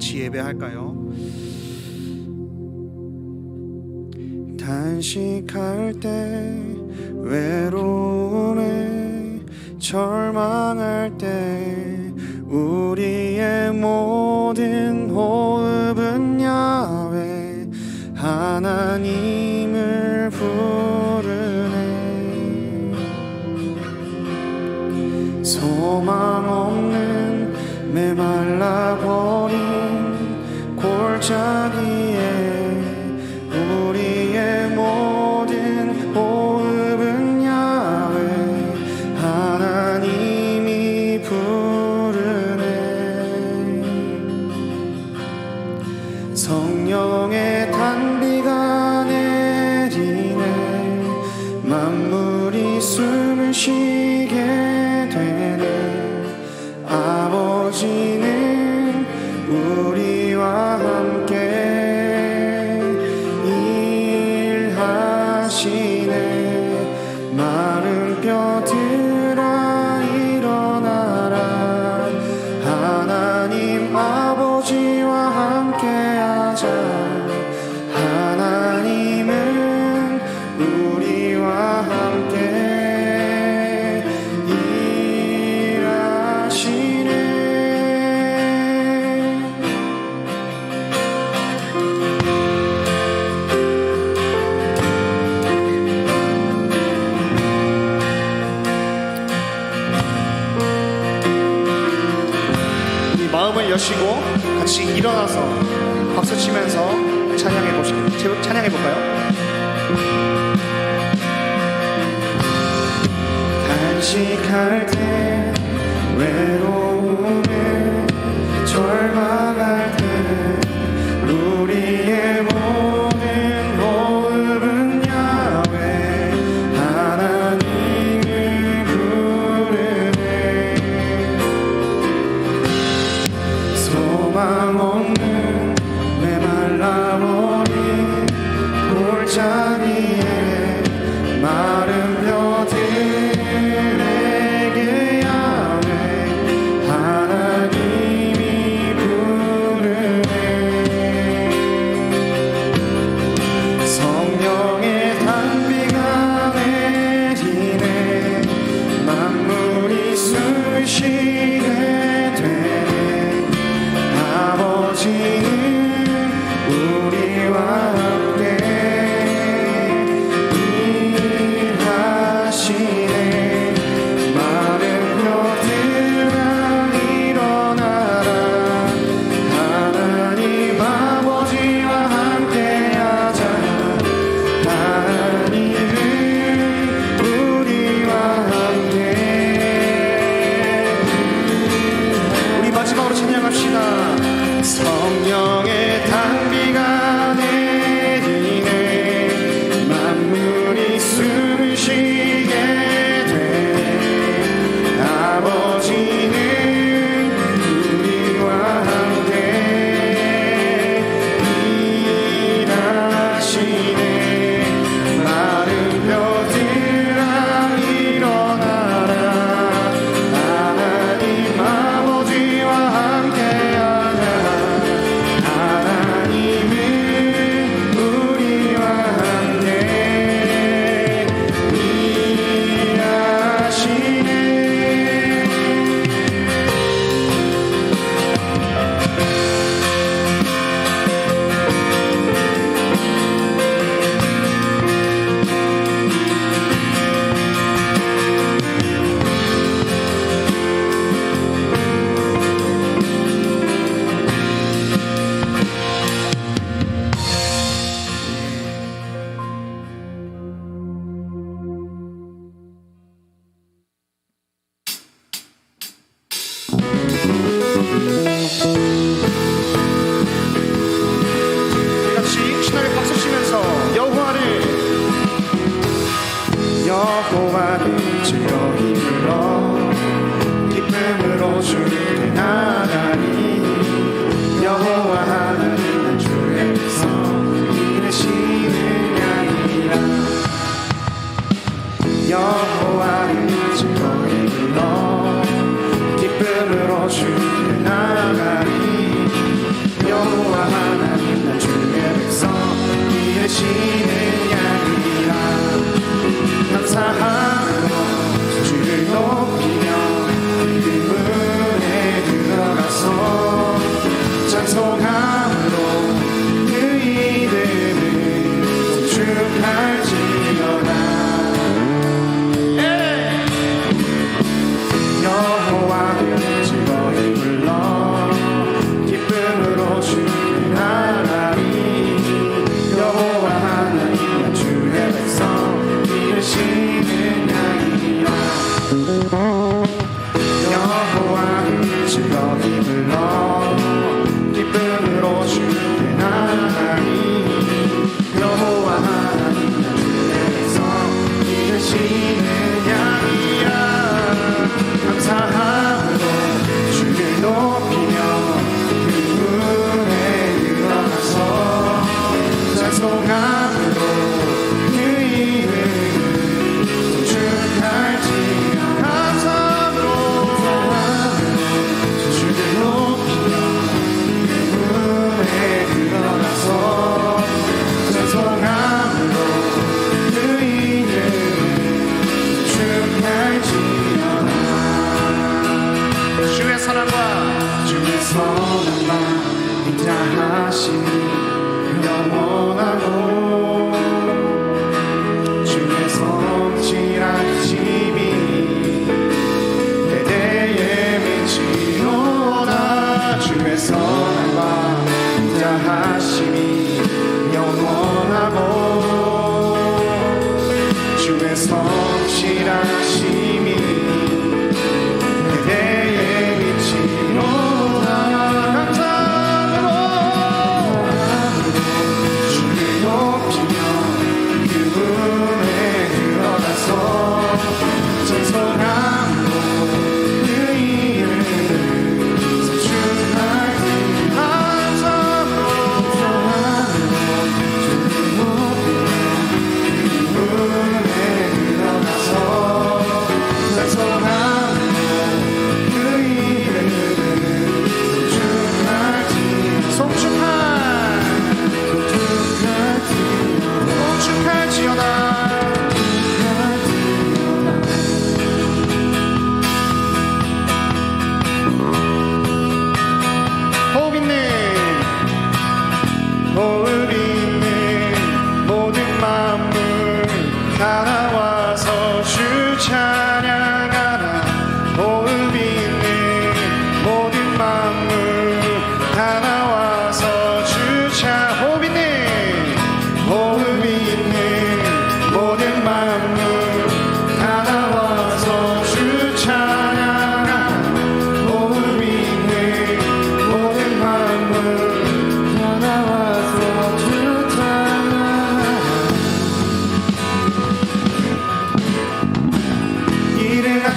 같이 예배할까요? 단식할 때, 외로움에 절망할 때, 우리의 모든 호흡은 야훼 하나님을 부르네. 소망 없는 메말라버린 골짜기에 우리의 모든 호흡은 야훼 하나님이 부르네. 성령의 단비가 내리네. 만물이 숨을 쉬게 되네. 아버지는 우리와 함께 일하시네. 마른 뼈들아 일어나라. 하나님 아버지와 함께하자. 하나님은 우리와 함께 일하시네. 이 마음을 여시고 같이 일어나서 박수 치면서 찬양해 볼까요? 단식할 때, 외로움에 절망할 때, 우리의 모든 호흡은 야훼 하나님을 부르네. 소망 없는 메말라버린 골짜기에 마른 뼈들에게 야훼 하나님이 부르네. 성령의 단비가 내리네. 만물이 숨을 쉬게 되네. 아버지는 우리와 함께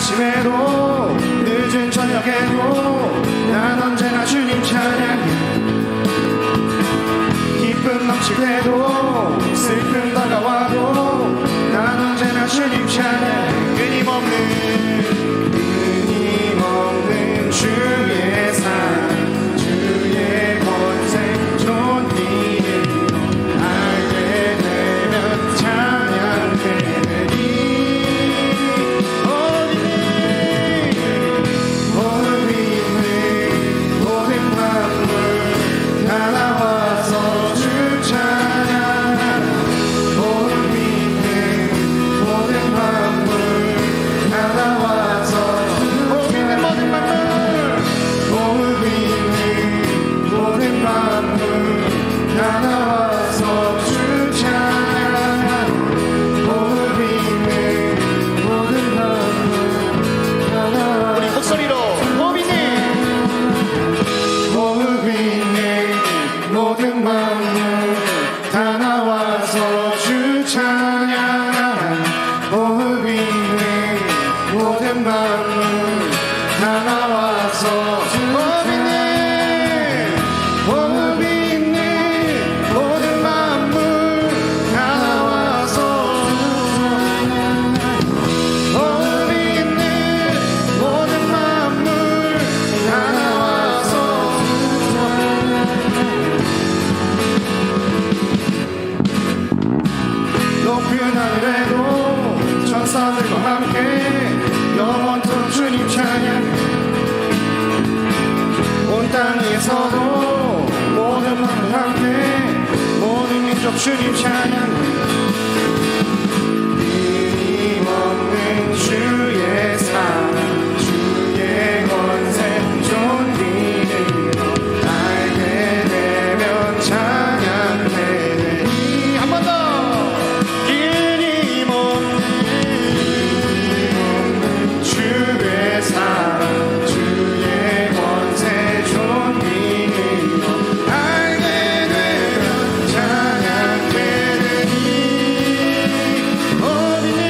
아침에도 늦은 저녁에도 난 언제나 주님 찬양해. 기쁨 넘칠 때도 슬픔 다가와도 난 언제나 주님 찬양해. 끊임없는 주의 사랑 주의 권세 존귀를 알게 되면 찬양되리. 오늘 있는 모든 만물 다 나와서 주 찬양하라. 오늘 있는 모든 만물 다 나와서 주 찬양하라. 오늘 있는 모든 만물 다 나와서 주 찬양하라. 오늘 있는 모든 만물 다 나와서 우리 목소리로 호빈이 몸을 빛낸 모든 만물 다 나와서 주 찬양하라. 몸을 빛낸 모든 만물 다 나와서 주 찬양하라. 몸을 빛낸 모든 만물 다 나와서 주 찬양하라. 몸을 빛낸 모든 만물 다 나와서 높은 하늘에도 천사들과 함께 영원토록 주님 찬양. 온 땅에서도 모든 만물 함께 모든 민족 주님 찬양. 끊임없는 주의 사랑 주의 권세 존귀를 알게 되면 찬양되리. 한 번 더. 끊임없는 주의 사랑 주의 권세 존귀를 알게 되면 찬양되리. 어린이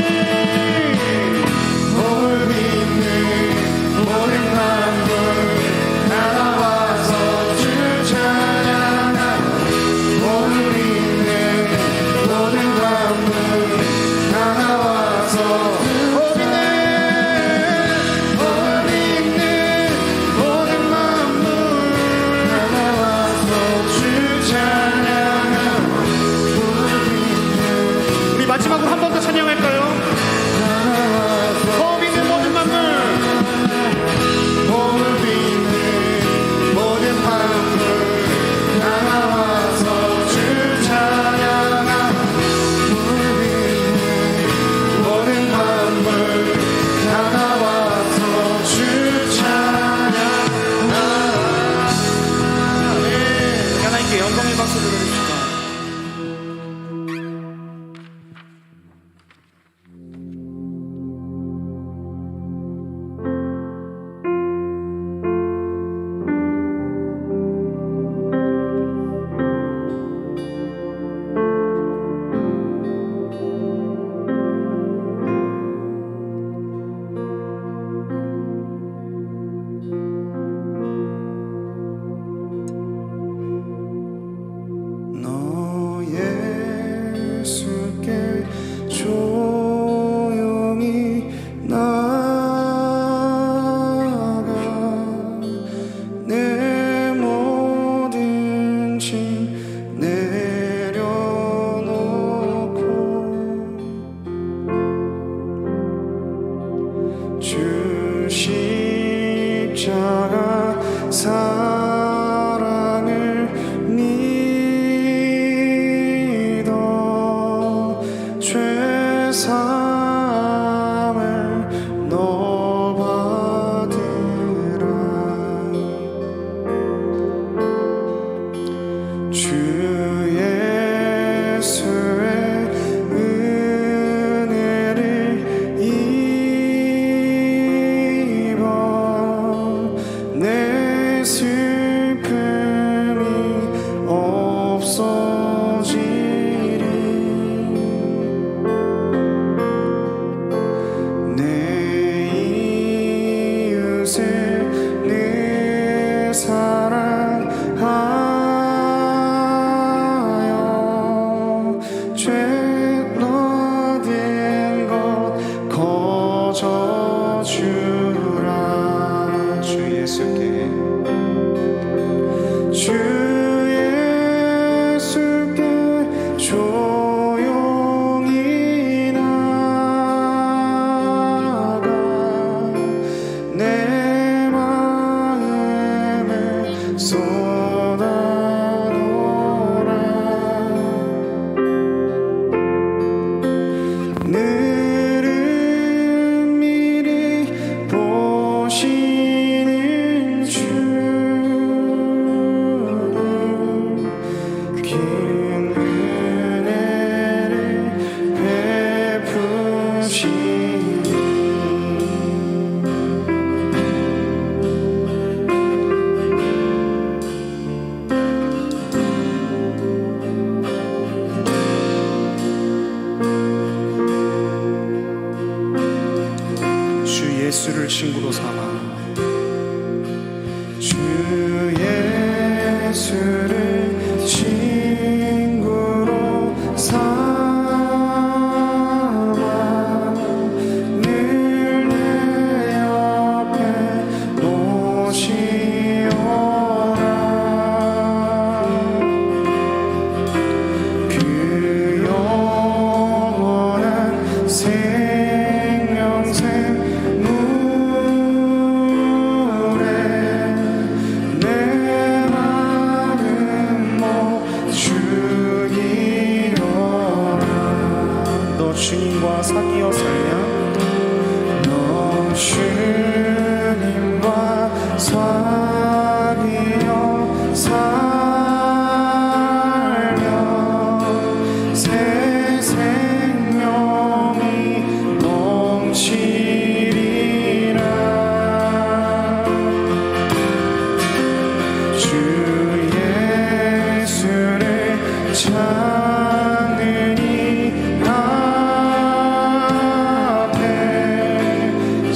친구로 삼아 주 예수를 친구로 삼아 늘 내 옆에 놓으시오라. 그 영원한 생명샘 물에 내 마음 못 죽이려라. 너 주님과 사귀어 살면 너 주님과 사귀어 살며 새 생명이 넘치리라. 주 예수를 찾는 이 앞에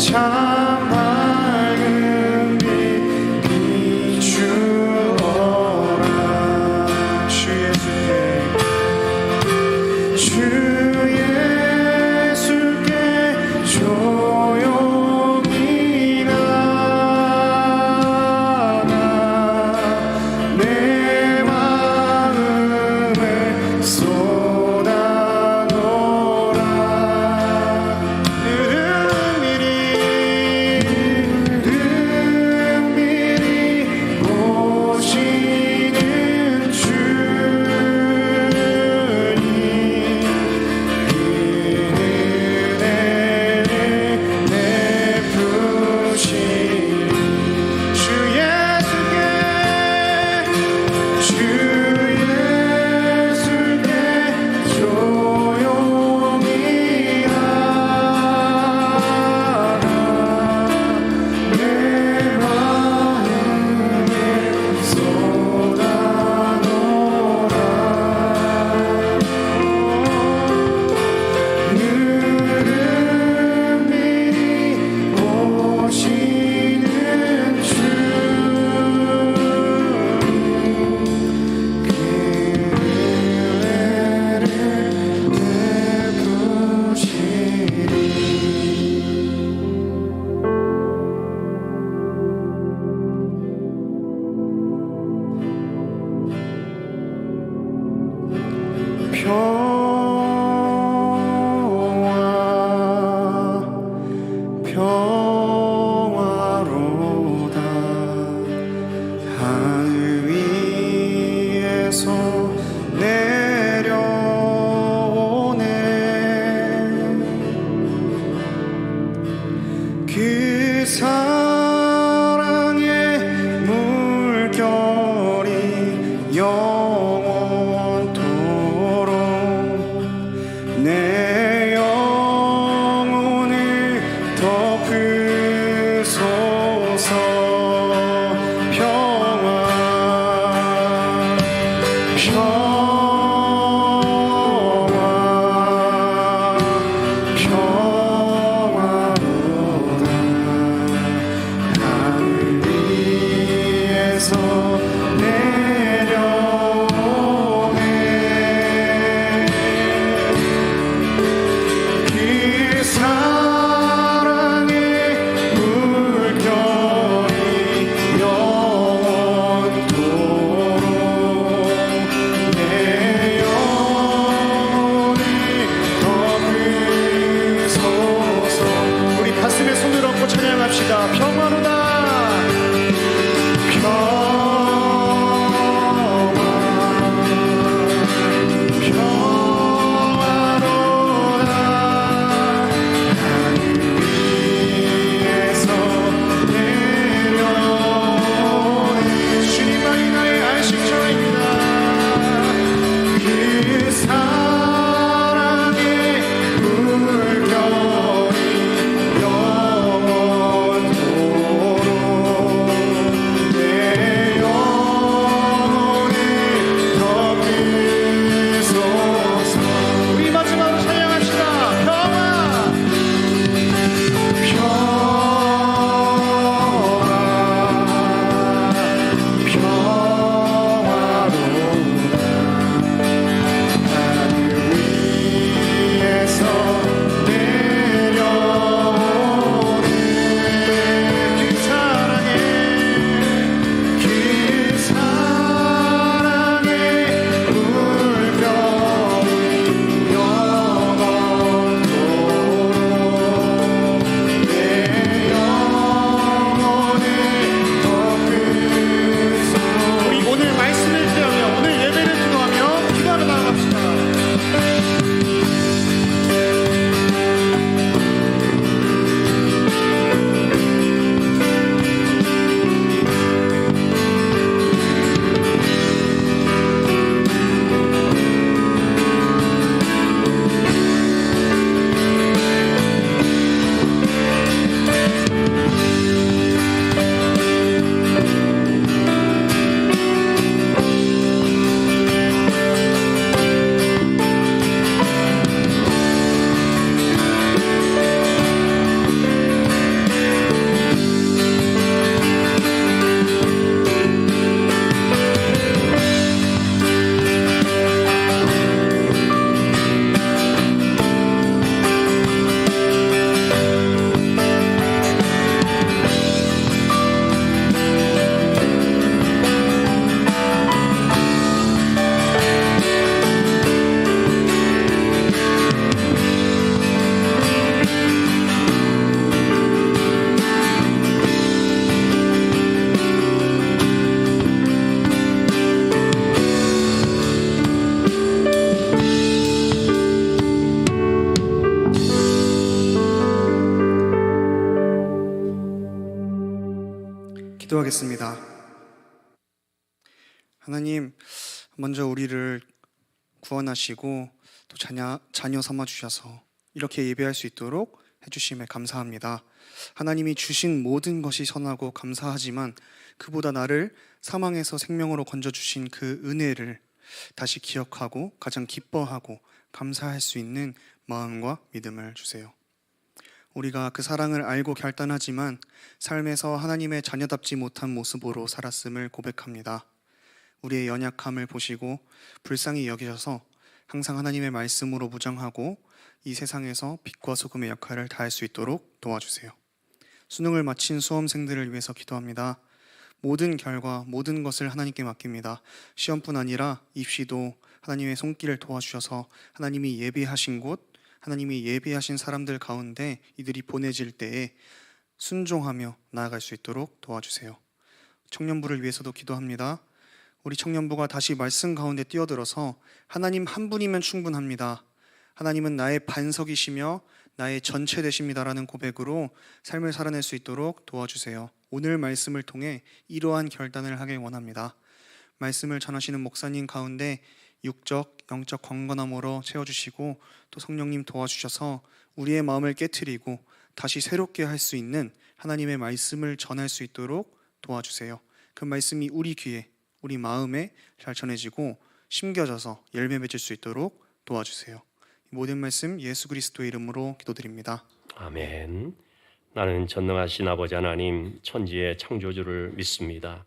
기도하겠습니다. 하나님, 먼저 우리를 구원하시고 또 자녀 삼아 주셔서 이렇게 예배할 수 있도록 해주심에 감사합니다. 하나님이 주신 모든 것이 선하고 감사하지만 그보다 나를 사망에서 생명으로 건져주신 그 은혜를 다시 기억하고 가장 기뻐하고 감사할 수 있는 마음과 믿음을 주세요. 우리가 그 사랑을 알고 결단하지만 삶에서 하나님의 자녀답지 못한 모습으로 살았음을 고백합니다. 우리의 연약함을 보시고 불쌍히 여기셔서 항상 하나님의 말씀으로 무장하고 이 세상에서 빛과 소금의 역할을 다할 수 있도록 도와주세요. 수능을 마친 수험생들을 위해서 기도합니다. 모든 결과, 모든 것을 하나님께 맡깁니다. 시험뿐 아니라 입시도 하나님의 손길을 도와주셔서 하나님이 예비하신 곳, 하나님이 예비하신 사람들 가운데 이들이 보내질 때에 순종하며 나아갈 수 있도록 도와주세요. 청년부를 위해서도 기도합니다. 우리 청년부가 다시 말씀 가운데 뛰어들어서 하나님 한 분이면 충분합니다. 하나님은 나의 반석이시며 나의 전체 되십니다라는 고백으로 삶을 살아낼 수 있도록 도와주세요. 오늘 말씀을 통해 이러한 결단을 하길 원합니다. 말씀을 전하시는 목사님 가운데 육적, 영적 건건함으로 채워주시고 또 성령님 도와주셔서 우리의 마음을 깨트리고 다시 새롭게 할 수 있는 하나님의 말씀을 전할 수 있도록 도와주세요. 그 말씀이 우리 귀에, 우리 마음에 잘 전해지고 심겨져서 열매 맺을 수 있도록 도와주세요. 모든 말씀 예수 그리스도의 이름으로 기도드립니다. 아멘. 나는 전능하신 아버지 하나님 천지의 창조주를 믿습니다.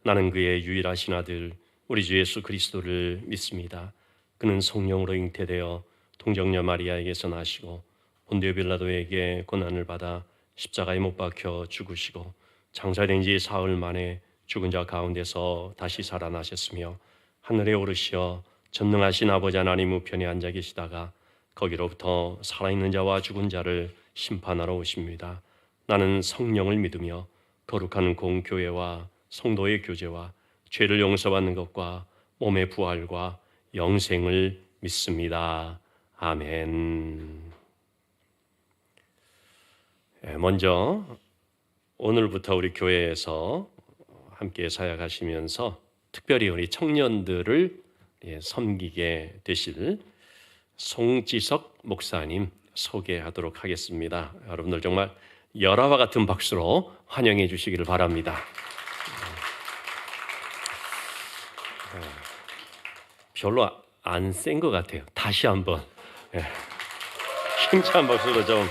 나는 그의 유일하신 아들 우리 주 예수 그리스도를 믿습니다. 그는 성령으로 잉태되어 동정녀 마리아에게서 나시고 본디오 빌라도에게 고난을 받아 십자가에 못 박혀 죽으시고 장사된 지 사흘 만에 죽은 자 가운데서 다시 살아나셨으며 하늘에 오르시어 전능하신 아버지 하나님 우편에 앉아 계시다가 거기로부터 살아있는 자와 죽은 자를 심판하러 오십니다. 나는 성령을 믿으며 거룩한 공교회와 성도의 교제와 죄를 용서받는 것과 몸의 부활과 영생을 믿습니다. 아멘. 먼저 오늘부터 우리 교회에서 함께 사역하시면서 특별히 우리 청년들을 섬기게 되실 송지석 목사님 소개하도록 하겠습니다. 여러분들 정말 열화와 같은 박수로 환영해 주시기를 바랍니다. 별로 안 센 것 같아요. 다시 한번 힘찬 박수로 좀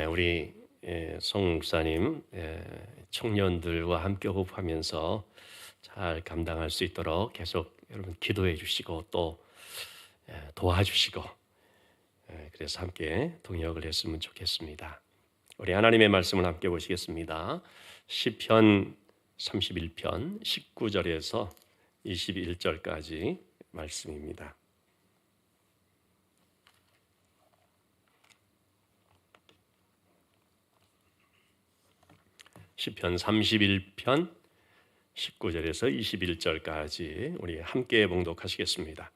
우리 송 목사님 청년들과 함께 호흡하면서 잘 감당할 수 있도록 계속 여러분 기도해 주시고 또 도와주시고 그래서 함께 동역을 했으면 좋겠습니다. 우리 하나님의 말씀을 함께 보시겠습니다. 시편 31편 19절에서 21절까지 말씀입니다. 시편 31편 19절에서 21절까지 우리 함께 봉독하시겠습니다.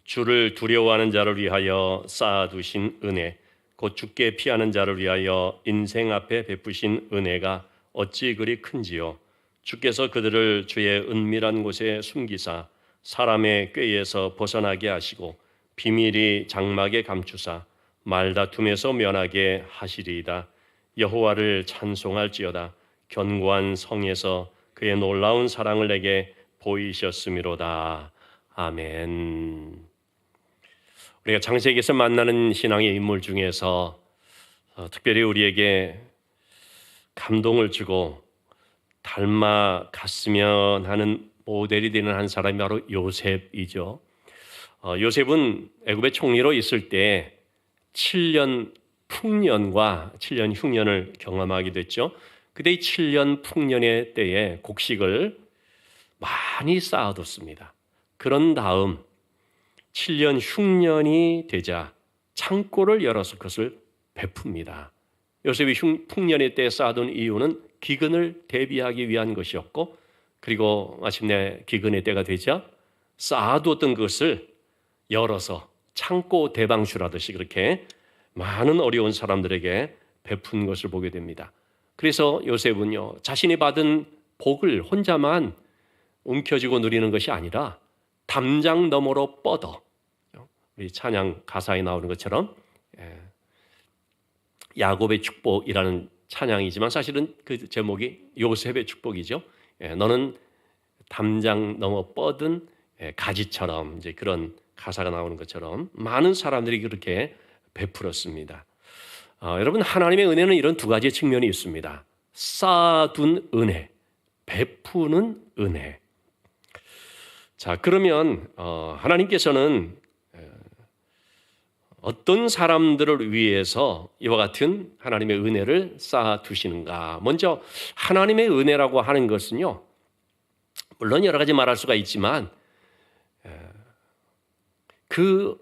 주를 두려워하는 자를 위하여 쌓아두신 은혜, 곧 주께 피하는 자를 위하여 인생 앞에 베푸신 은혜가 어찌 그리 큰지요. 주께서 그들을 주의 은밀한 곳에 숨기사 사람의 꾀에서 벗어나게 하시고 비밀이 장막에 감추사 말다툼에서 면하게 하시리이다. 여호와를 찬송할지어다. 견고한 성에서 그의 놀라운 사랑을 내게 보이셨음이로다. 아멘. 우리가 창세기에서 만나는 신앙의 인물 중에서 특별히 우리에게 감동을 주고 닮아갔으면 하는 모델이 되는 한 사람이 바로 요셉이죠. 요셉은 애굽의 총리로 있을 때 7년 풍년과 7년 흉년을 경험하게 됐죠. 그때 이 7년 풍년의 때에 곡식을 많이 쌓아뒀습니다. 그런 다음 7년 흉년이 되자 창고를 열어서 그것을 베풉니다. 요셉이 풍년의 때에 쌓아둔 이유는 기근을 대비하기 위한 것이었고, 그리고 마침내 기근의 때가 되자 쌓아두었던 것을 열어서 창고 대방출하듯이 그렇게 많은 어려운 사람들에게 베푼 것을 보게 됩니다. 그래서 요셉은요, 자신이 받은 복을 혼자만 움켜쥐고 누리는 것이 아니라 담장 너머로 뻗어, 우리 찬양 가사에 나오는 것처럼 야곱의 축복이라는 찬양이지만 사실은 그 제목이 요셉의 축복이죠. 너는 담장 넘어 뻗은 가지처럼, 이제 그런 가사가 나오는 것처럼 많은 사람들이 그렇게 베풀었습니다. 여러분, 하나님의 은혜는 이런 두 가지 측면이 있습니다. 쌓아둔 은혜, 베푸는 은혜. 자, 그러면 하나님께서는 어떤 사람들을 위해서 이와 같은 하나님의 은혜를 쌓아두시는가? 먼저 하나님의 은혜라고 하는 것은요, 물론 여러 가지 말할 수가 있지만 그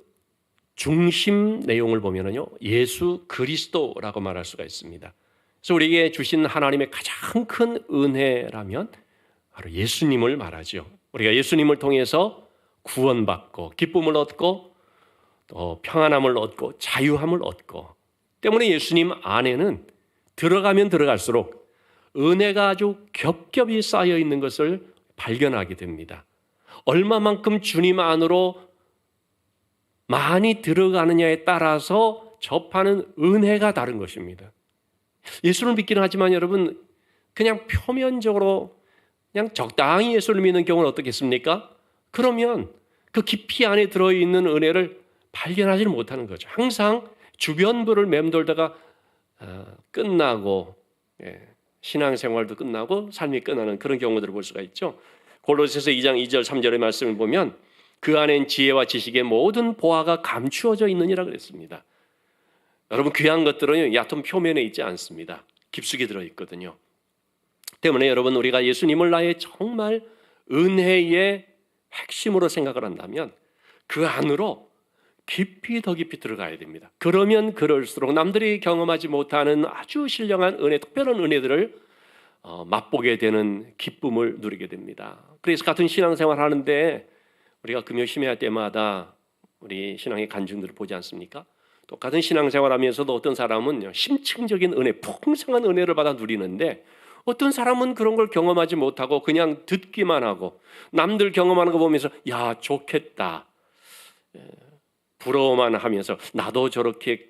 중심 내용을 보면은요, 예수 그리스도라고 말할 수가 있습니다. 그래서 우리에게 주신 하나님의 가장 큰 은혜라면 바로 예수님을 말하죠. 우리가 예수님을 통해서 구원받고 기쁨을 얻고 또 평안함을 얻고 자유함을 얻고, 때문에 예수님 안에는 들어가면 들어갈수록 은혜가 아주 겹겹이 쌓여 있는 것을 발견하게 됩니다. 얼마만큼 주님 안으로 많이 들어가느냐에 따라서 접하는 은혜가 다른 것입니다. 예수를 믿기는 하지만 여러분, 그냥 표면적으로 그냥 적당히 예수를 믿는 경우는 어떻겠습니까? 그러면 그 깊이 안에 들어있는 은혜를 발견하지는 못하는 거죠. 항상 주변부를 맴돌다가 끝나고, 신앙생활도 끝나고 삶이 끝나는 그런 경우들을 볼 수가 있죠. 골로새서 2장 2절 3절의 말씀을 보면 그 안엔 지혜와 지식의 모든 보화가 감추어져 있느니라 그랬습니다. 여러분, 귀한 것들은 얕은 표면에 있지 않습니다. 깊숙이 들어있거든요. 때문에 여러분, 우리가 예수님을 나의 정말 은혜의 핵심으로 생각을 한다면 그 안으로 깊이 더 깊이 들어가야 됩니다. 그러면 그럴수록 남들이 경험하지 못하는 아주 신령한 은혜, 특별한 은혜들을 맛보게 되는 기쁨을 누리게 됩니다. 그래서 같은 신앙생활 하는데 우리가 금요 심야 때마다 우리 신앙의 간증들을 보지 않습니까? 똑같은 신앙생활 하면서도 어떤 사람은 심층적인 은혜, 풍성한 은혜를 받아 누리는데 어떤 사람은 그런 걸 경험하지 못하고 그냥 듣기만 하고 남들 경험하는 거 보면서 야, 좋겠다, 부러워만 하면서 나도 저렇게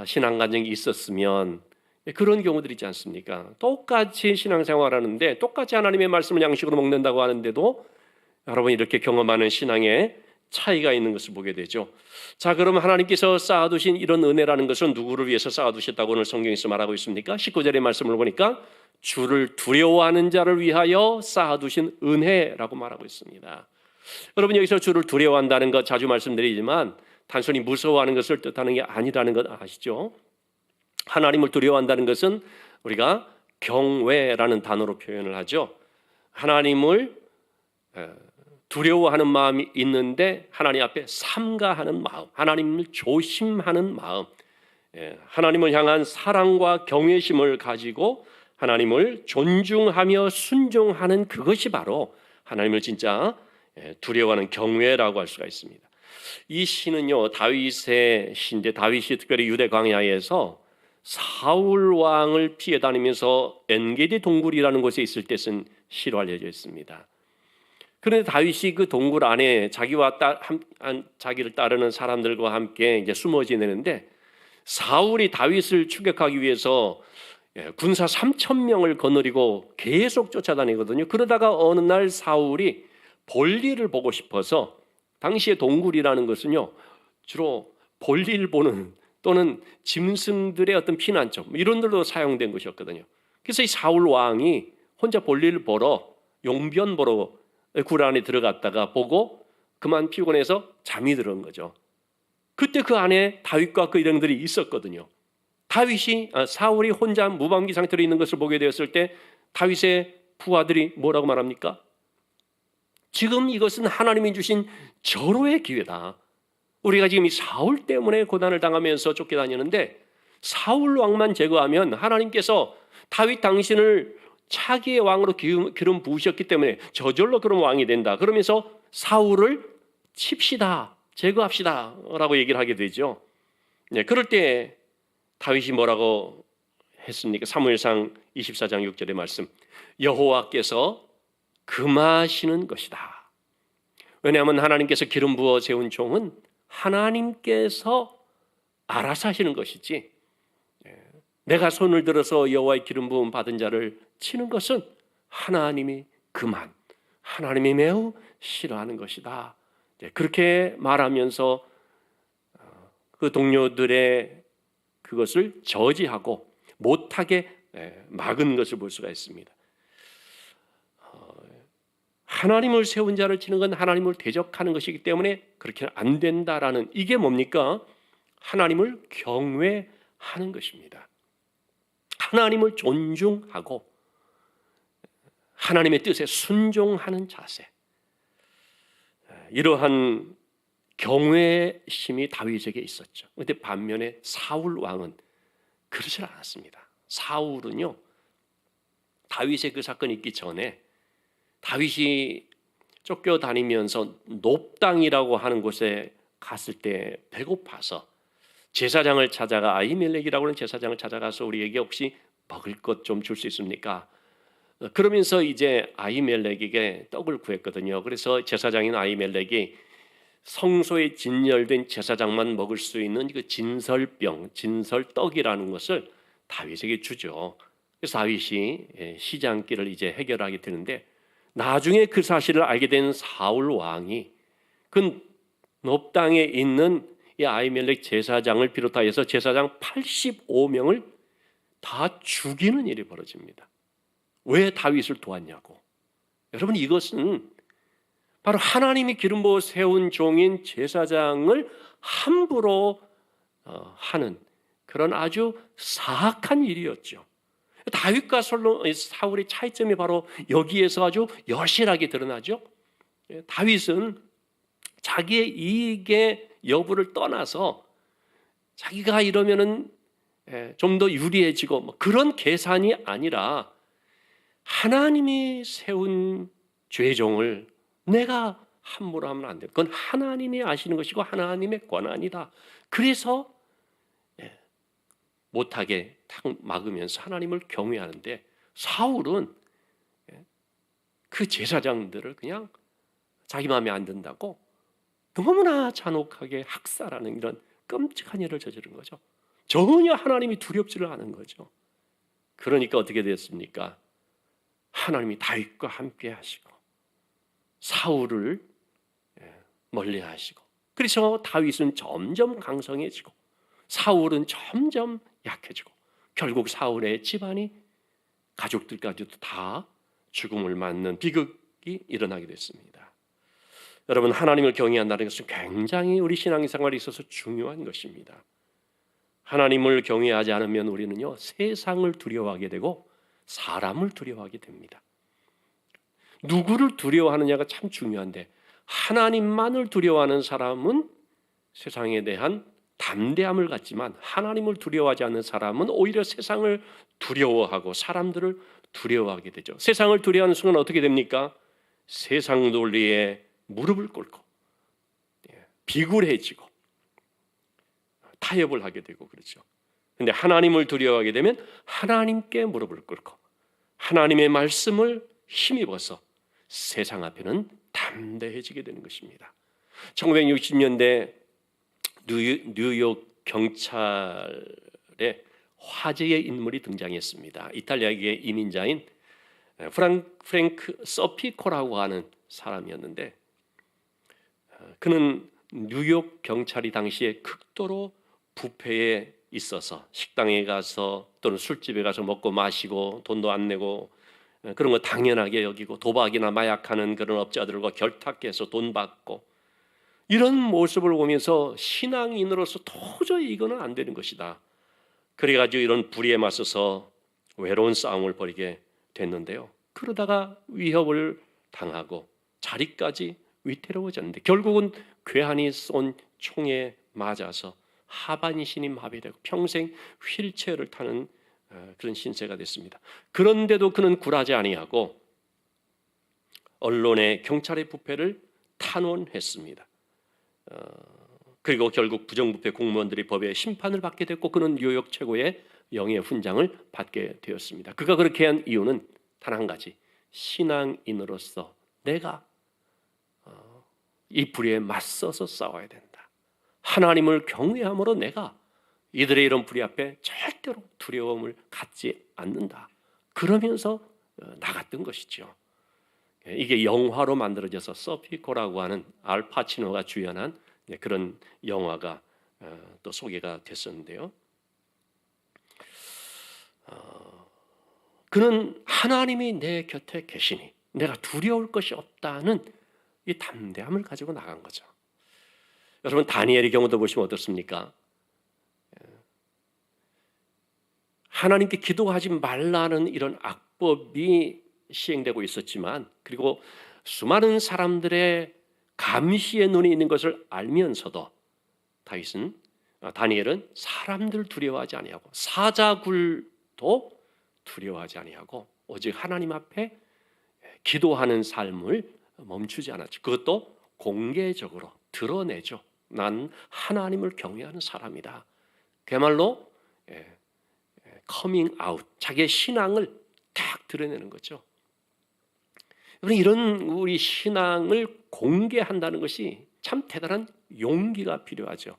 신앙 간증이 있었으면, 그런 경우들이 있지 않습니까? 똑같이 신앙생활하는데 똑같이 하나님의 말씀을 양식으로 먹는다고 하는데도 여러분, 이렇게 경험하는 신앙에 차이가 있는 것을 보게 되죠. 자, 그러면 하나님께서 쌓아두신 이런 은혜라는 것은 누구를 위해서 쌓아두셨다고 오늘 성경에서 말하고 있습니까? 19절의 말씀을 보니까 주를 두려워하는 자를 위하여 쌓아두신 은혜라고 말하고 있습니다. 여러분, 여기서 주를 두려워한다는 것 자주 말씀드리지만 단순히 무서워하는 것을 뜻하는 게 아니라는 것 아시죠? 하나님을 두려워한다는 것은 우리가 경외라는 단어로 표현을 하죠. 하나님을 두려워하는 마음이 있는데 하나님 앞에 삼가하는 마음, 하나님을 조심하는 마음, 하나님을 향한 사랑과 경외심을 가지고 하나님을 존중하며 순종하는 그것이 바로 하나님을 진짜 두려워하는 경외라고 할 수가 있습니다. 이 시는요, 다윗의 시인데 다윗이 특별히 유대 광야에서 사울 왕을 피해 다니면서 엔게디 동굴이라는 곳에 있을 때 쓴 시로 알려져 있습니다. 그런데 다윗이 그 동굴 안에 자기와 자기를 따르는 사람들과 함께 이제 숨어 지내는데 사울이 다윗을 추격하기 위해서 군사 3,000명을 거느리고 계속 쫓아다니거든요. 그러다가 어느 날 사울이 볼일을 보고 싶어서, 당시에 동굴이라는 것은요 주로 볼일 보는 또는 짐승들의 어떤 피난처 이런 데로 사용된 것이었거든요. 그래서 이 사울 왕이 혼자 볼일 보러, 용변 보러 굴 안에 들어갔다가 보고 그만 피곤해서 잠이 들은 거죠. 그때 그 안에 다윗과 그 일행들이 있었거든요. 사울이 혼자 무방비 상태로 있는 것을 보게 되었을 때 다윗의 부하들이 뭐라고 말합니까? 지금 이것은 하나님이 주신 절호의 기회다. 우리가 지금 이 사울 때문에 고난을 당하면서 쫓겨다니는데 사울 왕만 제거하면 하나님께서 다윗 당신을 차기의 왕으로 기름 부으셨기 때문에 저절로 그런 왕이 된다. 그러면서 사울을 칩시다, 제거합시다 라고 얘기를 하게 되죠. 그럴 때 다윗이 뭐라고 했습니까? 사무엘상 24장 6절의 말씀. 여호와께서 금하시는 것이다. 왜냐하면 하나님께서 기름 부어 세운 종은 하나님께서 알아서 하시는 것이지, 내가 손을 들어서 여호와의 기름 부음 받은 자를 치는 것은 하나님이 그만, 하나님이 매우 싫어하는 것이다. 그렇게 말하면서 그 동료들의 그것을 저지하고 못하게 막은 것을 볼 수가 있습니다. 하나님을 세운 자를 치는 건 하나님을 대적하는 것이기 때문에 그렇게는 안 된다라는, 이게 뭡니까? 하나님을 경외하는 것입니다. 하나님을 존중하고 하나님의 뜻에 순종하는 자세, 이러한 경외심이 다윗에게 있었죠. 그런데 반면에 사울 왕은 그러지 않았습니다. 사울은요, 다윗의 그 사건이 있기 전에 다윗이 쫓겨다니면서 놉당이라고 하는 곳에 갔을 때 배고파서 제사장을 찾아가, 아히멜렉이라고 하는 제사장을 찾아가서 우리에게 혹시 먹을 것 좀 줄 수 있습니까? 그러면서 이제 아히멜렉에게 떡을 구했거든요. 그래서 제사장인 아히멜렉이 성소에 진열된 제사장만 먹을 수 있는 그 진설병, 진설떡이라는 것을 다윗에게 주죠. 그래서 다윗이 시장길을 이제 해결하게 되는데, 나중에 그 사실을 알게 된 사울 왕이 그 놉당에 있는 이 아히멜렉 제사장을 비롯하여서 제사장 85명을 다 죽이는 일이 벌어집니다. 왜 다윗을 도왔냐고. 여러분, 이것은 바로 하나님이 기름 부어 세운 종인 제사장을 함부로 하는 그런 아주 사악한 일이었죠. 다윗과 사울의 차이점이 바로 여기에서 아주 여실하게 드러나죠. 다윗은 자기의 이익의 여부를 떠나서 자기가 이러면은 좀 더 유리해지고 뭐 그런 계산이 아니라, 하나님이 세운 죄종을 내가 함부로 하면 안 돼. 그건 하나님이 아시는 것이고 하나님의 권한이다. 그래서 못하게 탁 막으면서 하나님을 경외하는데, 사울은 그 제사장들을 그냥 자기 마음에 안 든다고 너무나 잔혹하게 학살하는 이런 끔찍한 일을 저지른 거죠. 전혀 하나님이 두렵지를 않은 거죠. 그러니까 어떻게 됐습니까? 하나님이 다윗과 함께 하시고 사울을 멀리 하시고, 그래서 다윗은 점점 강성해지고 사울은 점점 약해지고, 결국 사울의 집안이, 가족들까지도 다 죽음을 맞는 비극이 일어나게 됐습니다. 여러분, 하나님을 경외한다는 것은 굉장히 우리 신앙생활에 있어서 중요한 것입니다. 하나님을 경외하지 않으면 우리는요, 세상을 두려워하게 되고 사람을 두려워하게 됩니다. 누구를 두려워하느냐가 참 중요한데, 하나님만을 두려워하는 사람은 세상에 대한 담대함을 갖지만, 하나님을 두려워하지 않는 사람은 오히려 세상을 두려워하고 사람들을 두려워하게 되죠. 세상을 두려워하는 순간 어떻게 됩니까? 세상 논리에 무릎을 꿇고 비굴해지고 타협을 하게 되고 그렇죠. 그런데 하나님을 두려워하게 되면 하나님께 무릎을 꿇고 하나님의 말씀을 힘입어서 세상 앞에는 담대해지게 되는 것입니다. 1960년대 뉴욕 경찰에 화제의 인물이 등장했습니다. 이탈리아계 이민자인 프랭크 서피코라고 하는 사람이었는데, 그는 뉴욕 경찰이 당시에 극도로 부패에 있어서 식당에 가서 또는 술집에 가서 먹고 마시고 돈도 안 내고 그런 거 당연하게 여기고, 도박이나 마약하는 그런 업자들과 결탁해서 돈 받고, 이런 모습을 보면서 신앙인으로서 도저히 이거는 안 되는 것이다. 그래가지고 이런 불의에 맞서서 외로운 싸움을 벌이게 됐는데요. 그러다가 위협을 당하고 자리까지 위태로워졌는데, 결국은 괴한이 쏜 총에 맞아서 하반신이 마비되고 평생 휠체어를 타는 그런 신세가 됐습니다. 그런데도 그는 굴하지 아니하고 언론의 경찰의 부패를 탄원했습니다. 그리고 결국 부정부패 공무원들이 법의 심판을 받게 됐고 그는 뉴욕 최고의 영예 훈장을 받게 되었습니다. 그가 그렇게 한 이유는 단 한 가지, 신앙인으로서 내가 이 불의에 맞서서 싸워야 된다. 하나님을 경외함으로 내가 이들의 이런 불의 앞에 절대로 두려움을 갖지 않는다. 그러면서 나갔던 것이죠. 이게 영화로 만들어져서 서피코라고 하는 알 파치노가 주연한 그런 영화가 또 소개가 됐었는데요. 그는 하나님이 내 곁에 계시니 내가 두려울 것이 없다는 이 담대함을 가지고 나간 거죠. 여러분 다니엘의 경우도 보시면 어떻습니까? 하나님께 기도하지 말라는 이런 악법이 시행되고 있었지만 그리고 수많은 사람들의 감시의 눈이 있는 것을 알면서도 다니엘은 사람들 두려워하지 아니하고 사자굴도 두려워하지 아니하고 오직 하나님 앞에 기도하는 삶을 멈추지 않았죠. 그것도 공개적으로 드러내죠. 난 하나님을 경외하는 사람이다. 그야말로 커밍 아웃, 자기의 신앙을 딱 드러내는 거죠. 이런 우리 신앙을 공개한다는 것이 참 대단한 용기가 필요하죠.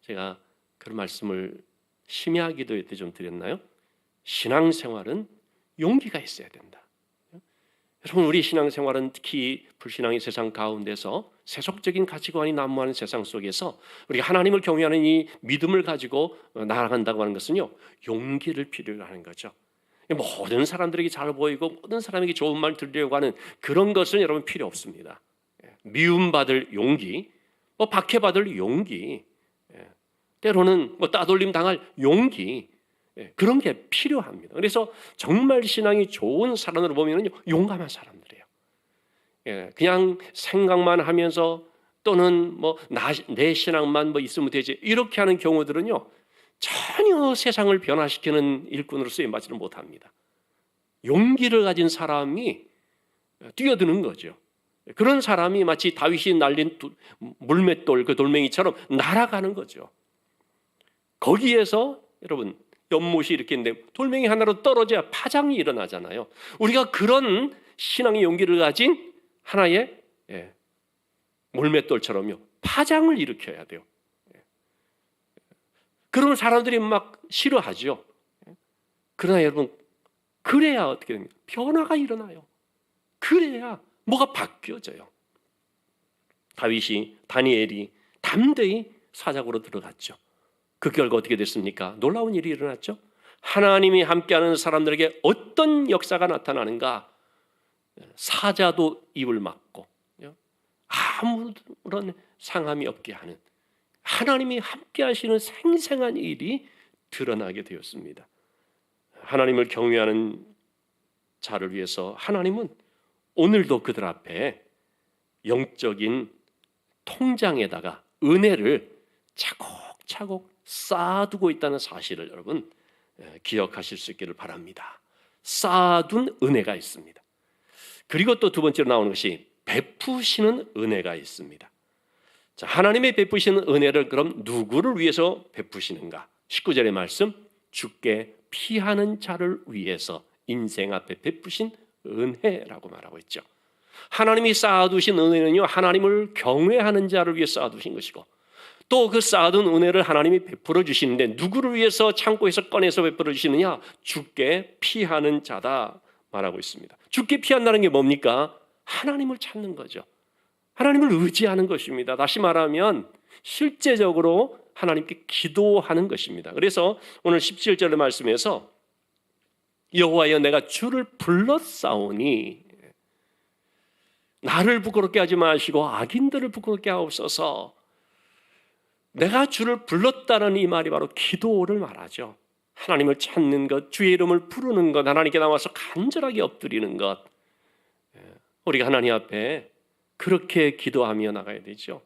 제가 그런 말씀을 심야 기도회 때 좀 드렸나요? 신앙생활은 용기가 있어야 된다. 여러분 우리 신앙생활은 특히 불신앙의 세상 가운데서 세속적인 가치관이 난무하는 세상 속에서 우리가 하나님을 경외하는 이 믿음을 가지고 나아간다고 하는 것은요 용기를 필요로 하는 거죠. 모든 사람들에게 잘 보이고 모든 사람에게 좋은 말 들으려고 하는 그런 것은 여러분 필요 없습니다. 미움받을 용기, 박해받을 용기, 때로는 따돌림 당할 용기, 그런 게 필요합니다. 그래서 정말 신앙이 좋은 사람으로 보면요 용감한 사람들이에요. 그냥 생각만 하면서 또는 내 신앙만 있으면 되지 이렇게 하는 경우들은요 전혀 세상을 변화시키는 일꾼으로 쓰임받지는 못합니다. 용기를 가진 사람이 뛰어드는 거죠. 그런 사람이 마치 다윗이 날린 물맷돌 그 돌멩이처럼 날아가는 거죠. 거기에서 여러분 연못이 이렇게 있는데 돌멩이 하나로 떨어져야 파장이 일어나잖아요. 우리가 그런 신앙의 용기를 가진 하나의 물맷돌처럼요 파장을 일으켜야 돼요. 그러면 사람들이 막 싫어하죠. 그러나 여러분 그래야 어떻게 됩니까? 변화가 일어나요. 그래야 뭐가 바뀌어져요. 다니엘이 담대히 사자굴로 들어갔죠. 그 결과 어떻게 됐습니까? 놀라운 일이 일어났죠. 하나님이 함께하는 사람들에게 어떤 역사가 나타나는가? 사자도 입을 막고 아무런 상함이 없게 하는 하나님이 함께하시는 생생한 일이 드러나게 되었습니다. 하나님을 경외하는 자를 위해서 하나님은 오늘도 그들 앞에 영적인 통장에다가 은혜를 차곡차곡 쌓아두고 있다는 사실을 여러분 기억하실 수 있기를 바랍니다. 쌓아둔 은혜가 있습니다. 그리고 또 두 번째로 나오는 것이 베푸시는 은혜가 있습니다. 자, 하나님의 베푸시는 은혜를 그럼 누구를 위해서 베푸시는가? 19절의 말씀, 주께 피하는 자를 위해서 인생 앞에 베푸신 은혜라고 말하고 있죠. 하나님이 쌓아두신 은혜는요 하나님을 경외하는 자를 위해 쌓아두신 것이고 또 그 쌓아둔 은혜를 하나님이 베풀어 주시는데 누구를 위해서 창고에서 꺼내서 베풀어 주시느냐? 주께 피하는 자다 말하고 있습니다. 주께 피한다는 게 뭡니까? 하나님을 찾는 거죠. 하나님을 의지하는 것입니다. 다시 말하면 실제적으로 하나님께 기도하는 것입니다. 그래서 오늘 17절의 말씀에서 여호와여 내가 주를 불렀사오니 나를 부끄럽게 하지 마시고 악인들을 부끄럽게 하옵소서. 내가 주를 불렀다는 이 말이 바로 기도를 말하죠. 하나님을 찾는 것, 주의 이름을 부르는 것, 하나님께 나와서 간절하게 엎드리는 것. 우리가 하나님 앞에 그렇게 기도하며 나가야 되죠.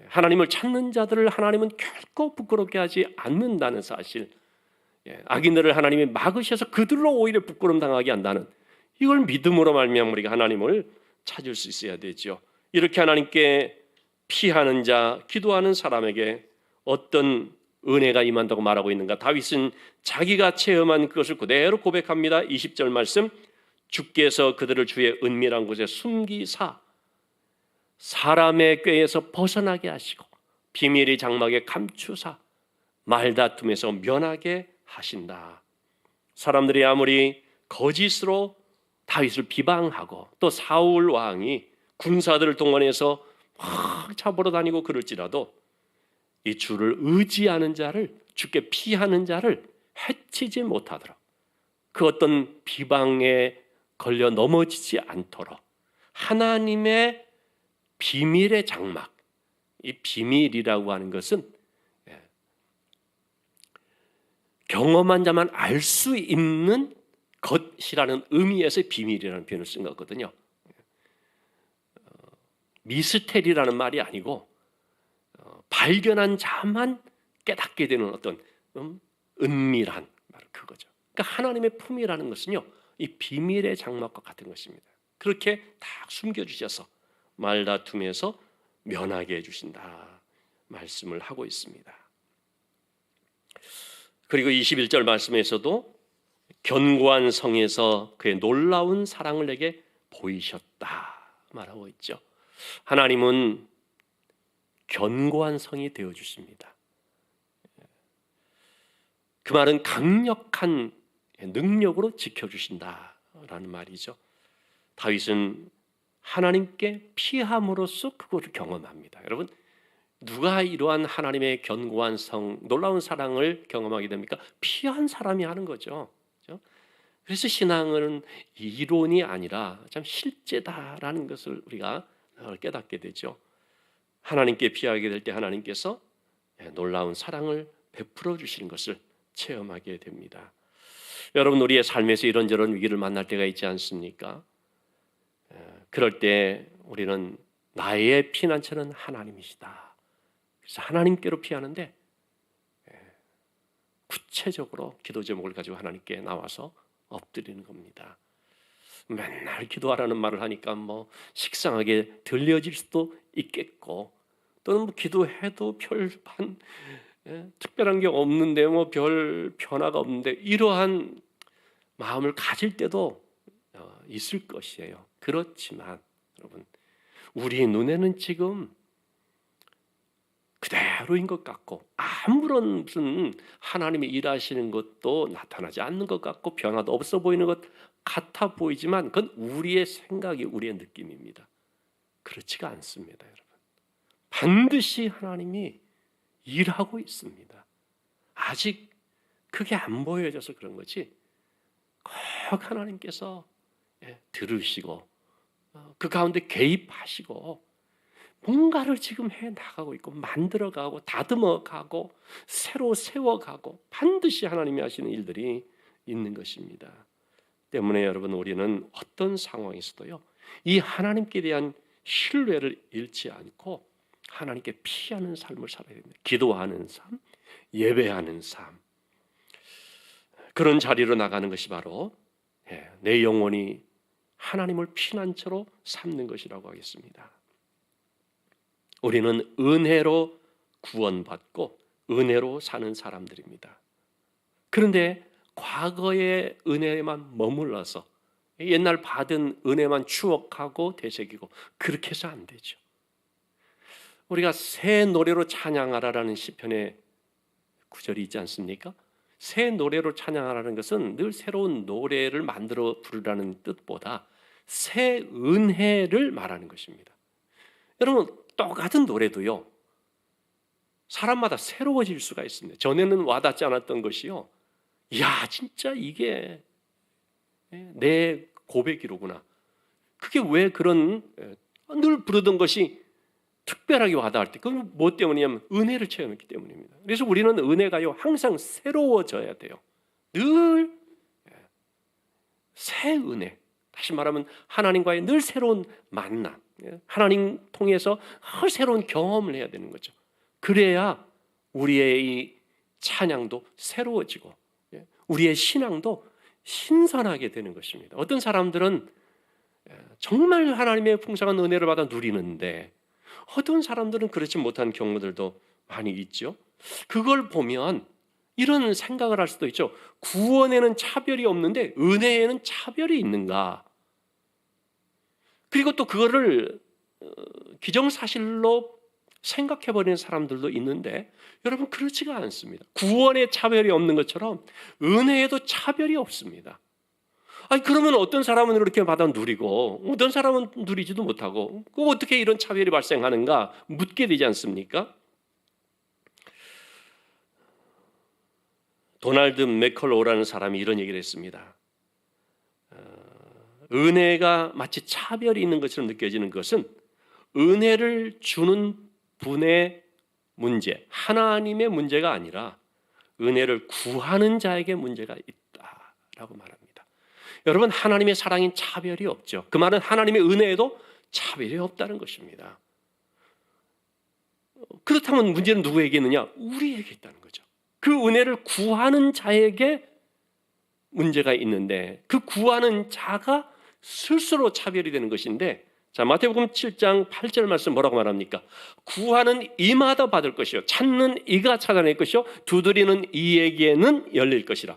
하나님을 찾는 자들을 하나님은 결코 부끄럽게 하지 않는다는 사실, 악인들을 하나님이 막으셔서 그들로 오히려 부끄러움 당하게 한다는 이걸 믿음으로 말미암아 우리가 하나님을 찾을 수 있어야 되죠. 이렇게 하나님께 피하는 자, 기도하는 사람에게 어떤 은혜가 임한다고 말하고 있는가? 다윗은 자기가 체험한 그것을 그대로 고백합니다. 20절 말씀, 주께서 그들을 주의 은밀한 곳에 숨기사 사람의 꾀에서 벗어나게 하시고 비밀의 장막에 감추사 말다툼에서 면하게 하신다. 사람들이 아무리 거짓으로 다윗을 비방하고 또 사울 왕이 군사들을 동원해서 막 잡으러 다니고 그럴지라도 이 주를 의지하는 자를, 주께 피하는 자를 해치지 못하도록, 그 어떤 비방에 걸려 넘어지지 않도록 하나님의 비밀의 장막, 이 비밀이라고 하는 것은 경험한 자만 알 수 있는 것이라는 의미에서 비밀이라는 표현을 쓴 거거든요. 미스테리라는 말이 아니고 발견한 자만 깨닫게 되는 어떤 은밀한 말, 그거죠. 그러니까 하나님의 품이라는 것은요, 이 비밀의 장막과 같은 것입니다. 그렇게 딱 숨겨주셔서 말다툼에서 면하게 해주신다 말씀을 하고 있습니다. 그리고 21절 말씀에서도 견고한 성에서 그의 놀라운 사랑을 내게 보이셨다 말하고 있죠. 하나님은 견고한 성이 되어주십니다. 그 말은 강력한 능력으로 지켜주신다라는 말이죠. 다윗은 하나님께 피함으로써 그것을 경험합니다. 여러분, 누가 이러한 하나님의 견고한 성, 놀라운 사랑을 경험하게 됩니까? 피한 사람이 하는 거죠. 그렇죠? 그래서 신앙은 이론이 아니라 참 실제다라는 것을 우리가 깨닫게 되죠. 하나님께 피하게 될 때 하나님께서 놀라운 사랑을 베풀어 주시는 것을 체험하게 됩니다. 여러분, 우리의 삶에서 이런저런 위기를 만날 때가 있지 않습니까? 그럴 때 우리는 나의 피난처는 하나님이시다. 그래서 하나님께로 피하는데 구체적으로 기도 제목을 가지고 하나님께 나와서 엎드리는 겁니다. 맨날 기도하라는 말을 하니까 뭐 식상하게 들려질 수도 있겠고, 또는 뭐 기도해도 별반 특별한 게 없는데 뭐 별 변화가 없는데, 이러한 마음을 가질 때도 있을 것이에요. 그렇지만 여러분, 우리 눈에는 지금 그대로인 것 같고 아무런 무슨 하나님이 일하시는 것도 나타나지 않는 것 같고 변화도 없어 보이는 것 같아 보이지만 그건 우리의 생각이, 우리의 느낌입니다. 그렇지가 않습니다, 여러분. 반드시 하나님이 일하고 있습니다. 아직 그게 안 보여져서 그런 거지, 꼭 하나님께서 들으시고 그 가운데 개입하시고 뭔가를 지금 해 나가고 있고 만들어가고 다듬어가고 새로 세워가고 반드시 하나님이 하시는 일들이 있는 것입니다. 때문에 여러분, 우리는 어떤 상황에서도요, 이 하나님께 대한 신뢰를 잃지 않고 하나님께 피하는 삶을 살아야 됩니다. 기도하는 삶, 예배하는 삶, 그런 자리로 나가는 것이 바로 내 영혼이 하나님을 피난처로 삼는 것이라고 하겠습니다. 우리는 은혜로 구원받고 은혜로 사는 사람들입니다. 그런데 과거의 은혜에만 머물러서 옛날 받은 은혜만 추억하고 되새기고 그렇게 해서 안 되죠. 우리가 새 노래로 찬양하라라는 시편의 구절이 있지 않습니까? 새 노래로 찬양하라는 것은 늘 새로운 노래를 만들어 부르라는 뜻보다 새 은혜를 말하는 것입니다. 여러분, 똑같은 노래도요, 사람마다 새로워질 수가 있습니다. 전에는 와닿지 않았던 것이요, 야, 진짜 이게 내 고백이로구나. 그게 왜 그런 늘 부르던 것이 특별하게 와닿을 때, 그건 뭐 때문이냐면 은혜를 체험했기 때문입니다. 그래서 우리는 은혜가요, 항상 새로워져야 돼요. 늘 새 은혜, 다시 말하면 하나님과의 늘 새로운 만남, 하나님 통해서 새로운 경험을 해야 되는 거죠. 그래야 우리의 이 찬양도 새로워지고 우리의 신앙도 신선하게 되는 것입니다. 어떤 사람들은 정말 하나님의 풍성한 은혜를 받아 누리는데 어떤 사람들은 그렇지 못한 경우들도 많이 있죠. 그걸 보면 이런 생각을 할 수도 있죠. 구원에는 차별이 없는데 은혜에는 차별이 있는가? 그리고 또 그거를 기정사실로 생각해버리는 사람들도 있는데 여러분 그렇지가 않습니다. 구원에 차별이 없는 것처럼 은혜에도 차별이 없습니다. 아니 그러면 어떤 사람은 이렇게 받아 누리고 어떤 사람은 누리지도 못하고 어떻게 이런 차별이 발생하는가 묻게 되지 않습니까? 도널드 맥컬로우라는 사람이 이런 얘기를 했습니다. 은혜가 마치 차별이 있는 것처럼 느껴지는 것은 은혜를 주는 분의 문제, 하나님의 문제가 아니라 은혜를 구하는 자에게 문제가 있다라고 말합니다. 여러분 하나님의 사랑인 차별이 없죠. 그 말은 하나님의 은혜에도 차별이 없다는 것입니다. 그렇다면 문제는 누구에게 있느냐? 우리에게 있다는 거죠. 그 은혜를 구하는 자에게 문제가 있는데 그 구하는 자가 스스로 차별이 되는 것인데 자 마태복음 7장 8절 말씀 뭐라고 말합니까? 구하는 이마다 받을 것이요 찾는 이가 찾아낼 것이요 두드리는 이에게는 열릴 것이라.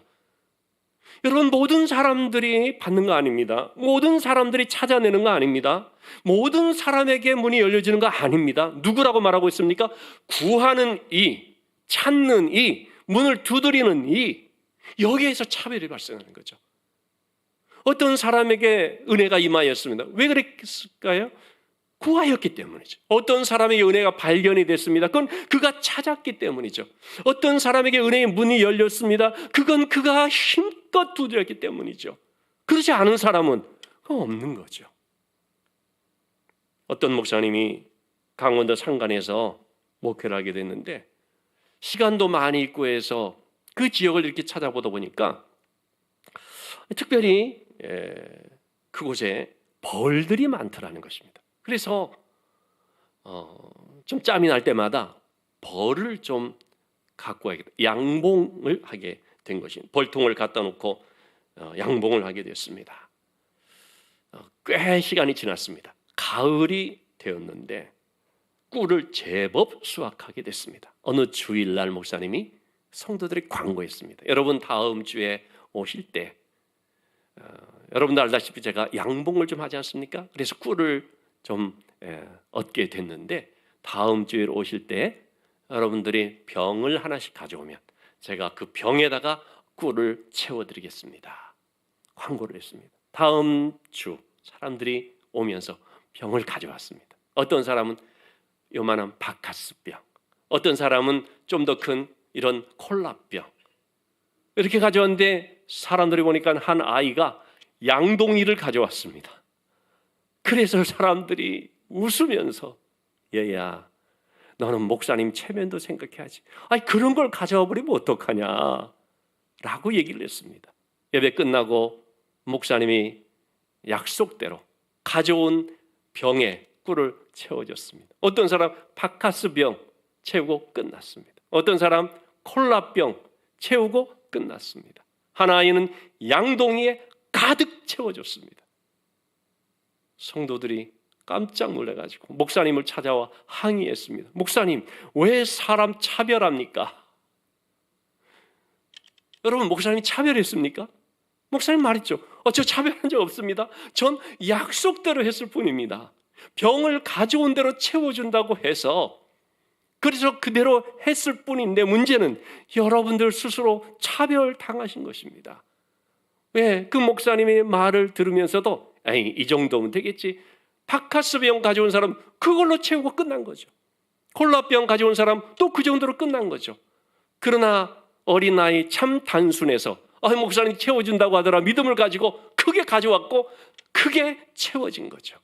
여러분 모든 사람들이 받는 거 아닙니다. 모든 사람들이 찾아내는 거 아닙니다. 모든 사람에게 문이 열려지는 거 아닙니다. 누구라고 말하고 있습니까? 구하는 이, 찾는 이, 문을 두드리는 이, 여기에서 차별이 발생하는 거죠. 어떤 사람에게 은혜가 임하였습니다. 왜 그랬을까요? 구하였기 때문이죠. 어떤 사람에게 은혜가 발견이 됐습니다. 그건 그가 찾았기 때문이죠. 어떤 사람에게 은혜의 문이 열렸습니다. 그건 그가 힘껏 두드렸기 때문이죠. 그렇지 않은 사람은 그건 없는 거죠. 어떤 목사님이 강원도 산간에서 목회를 하게 됐는데 시간도 많이 있고 해서 그 지역을 이렇게 찾아보다 보니까 특별히 그곳에 벌들이 많더라는 것입니다. 그래서 좀 짬이 날 때마다 벌을 좀 갖고 와야겠다. 양봉을 하게 된 것입니다. 벌통을 갖다 놓고 양봉을 하게 됐습니다. 꽤 시간이 지났습니다. 가을이 되었는데 꿀을 제법 수확하게 됐습니다. 어느 주일날 목사님이 성도들이 광고했습니다. 여러분 다음 주에 오실 때 여러분도 알다시피 제가 양봉을 좀 하지 않습니까? 그래서 꿀을 좀 얻게 됐는데 다음 주에 오실 때 여러분들이 병을 하나씩 가져오면 제가 그 병에다가 꿀을 채워드리겠습니다. 광고를 했습니다. 다음 주 사람들이 오면서 병을 가져왔습니다. 어떤 사람은 요만한 바카스병, 어떤 사람은 좀 더 큰 이런 콜라병 이렇게 가져왔는데 사람들이 보니까 한 아이가 양동이를 가져왔습니다. 그래서 사람들이 웃으면서 얘야 너는 목사님 체면도 생각해야지. 아니 그런 걸 가져와 버리면 어떡하냐 라고 얘기를 했습니다. 예배 끝나고 목사님이 약속대로 가져온 병에 꿀을 채워줬습니다. 어떤 사람 바카스병 채우고 끝났습니다. 어떤 사람 콜라병 채우고 끝났습니다. 한 아이는 양동이에 가득 채워줬습니다. 성도들이 깜짝 놀라가지고 목사님을 찾아와 항의했습니다. 목사님, 왜 사람 차별합니까? 여러분, 목사님이 차별했습니까? 목사님 말했죠. 저 차별한 적 없습니다. 전 약속대로 했을 뿐입니다. 병을 가져온 대로 채워준다고 해서 그래서 그대로 했을 뿐인데 문제는 여러분들 스스로 차별당하신 것입니다. 왜? 그 목사님의 말을 들으면서도 에이, 이 정도면 되겠지. 바카스병 가져온 사람 그걸로 채우고 끝난 거죠. 콜라병 가져온 사람 또 그 정도로 끝난 거죠. 그러나 어린아이 참 단순해서 목사님 채워준다고 하더라 믿음을 가지고 크게 가져왔고 크게 채워진 거죠.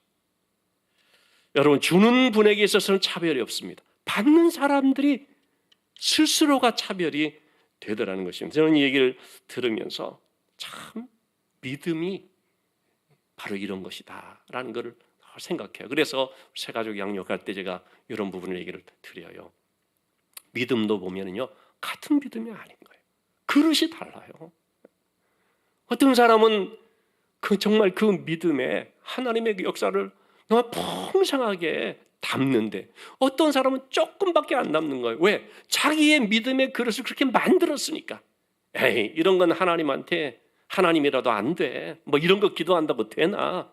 여러분 주는 분에게 있어서는 차별이 없습니다. 받는 사람들이 스스로가 차별이 되더라는 것입니다. 저는 이 얘기를 들으면서 참 믿음이 바로 이런 것이다 라는 것을 생각해요. 그래서 새가족 양육할 때 제가 이런 부분을 얘기를 드려요. 믿음도 보면은요 같은 믿음이 아닌 거예요. 그릇이 달라요. 어떤 사람은 정말 그 믿음에 하나님의 역사를 너무 풍성하게 담는데 어떤 사람은 조금밖에 안 담는 거예요. 왜? 자기의 믿음의 그릇을 그렇게 만들었으니까. 에이, 이런 건 하나님한테 하나님이라도 안 돼. 뭐 이런 거 기도한다고 되나?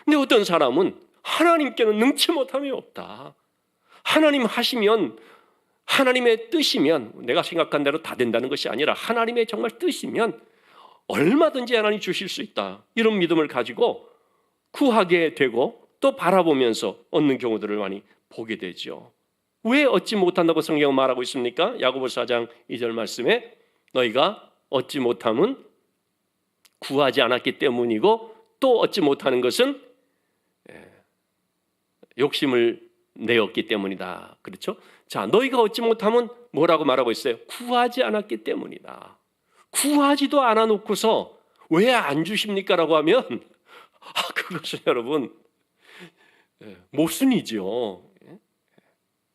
근데 어떤 사람은 하나님께는 능치 못함이 없다. 하나님 하시면, 하나님의 뜻이면, 내가 생각한 대로 다 된다는 것이 아니라 하나님의 정말 뜻이면 얼마든지 하나님 주실 수 있다. 이런 믿음을 가지고 구하게 되고 또 바라보면서 얻는 경우들을 많이 보게 되죠. 왜 얻지 못한다고 성경은 말하고 있습니까? 야고보서 4장 2절 말씀에 너희가 얻지 못함은 구하지 않았기 때문이고 또 얻지 못하는 것은 욕심을 내었기 때문이다. 그렇죠? 자, 너희가 얻지 못함은 뭐라고 말하고 있어요? 구하지 않았기 때문이다. 구하지도 않아 놓고서 왜 안 주십니까? 라고 하면 그것은 여러분 모순이죠.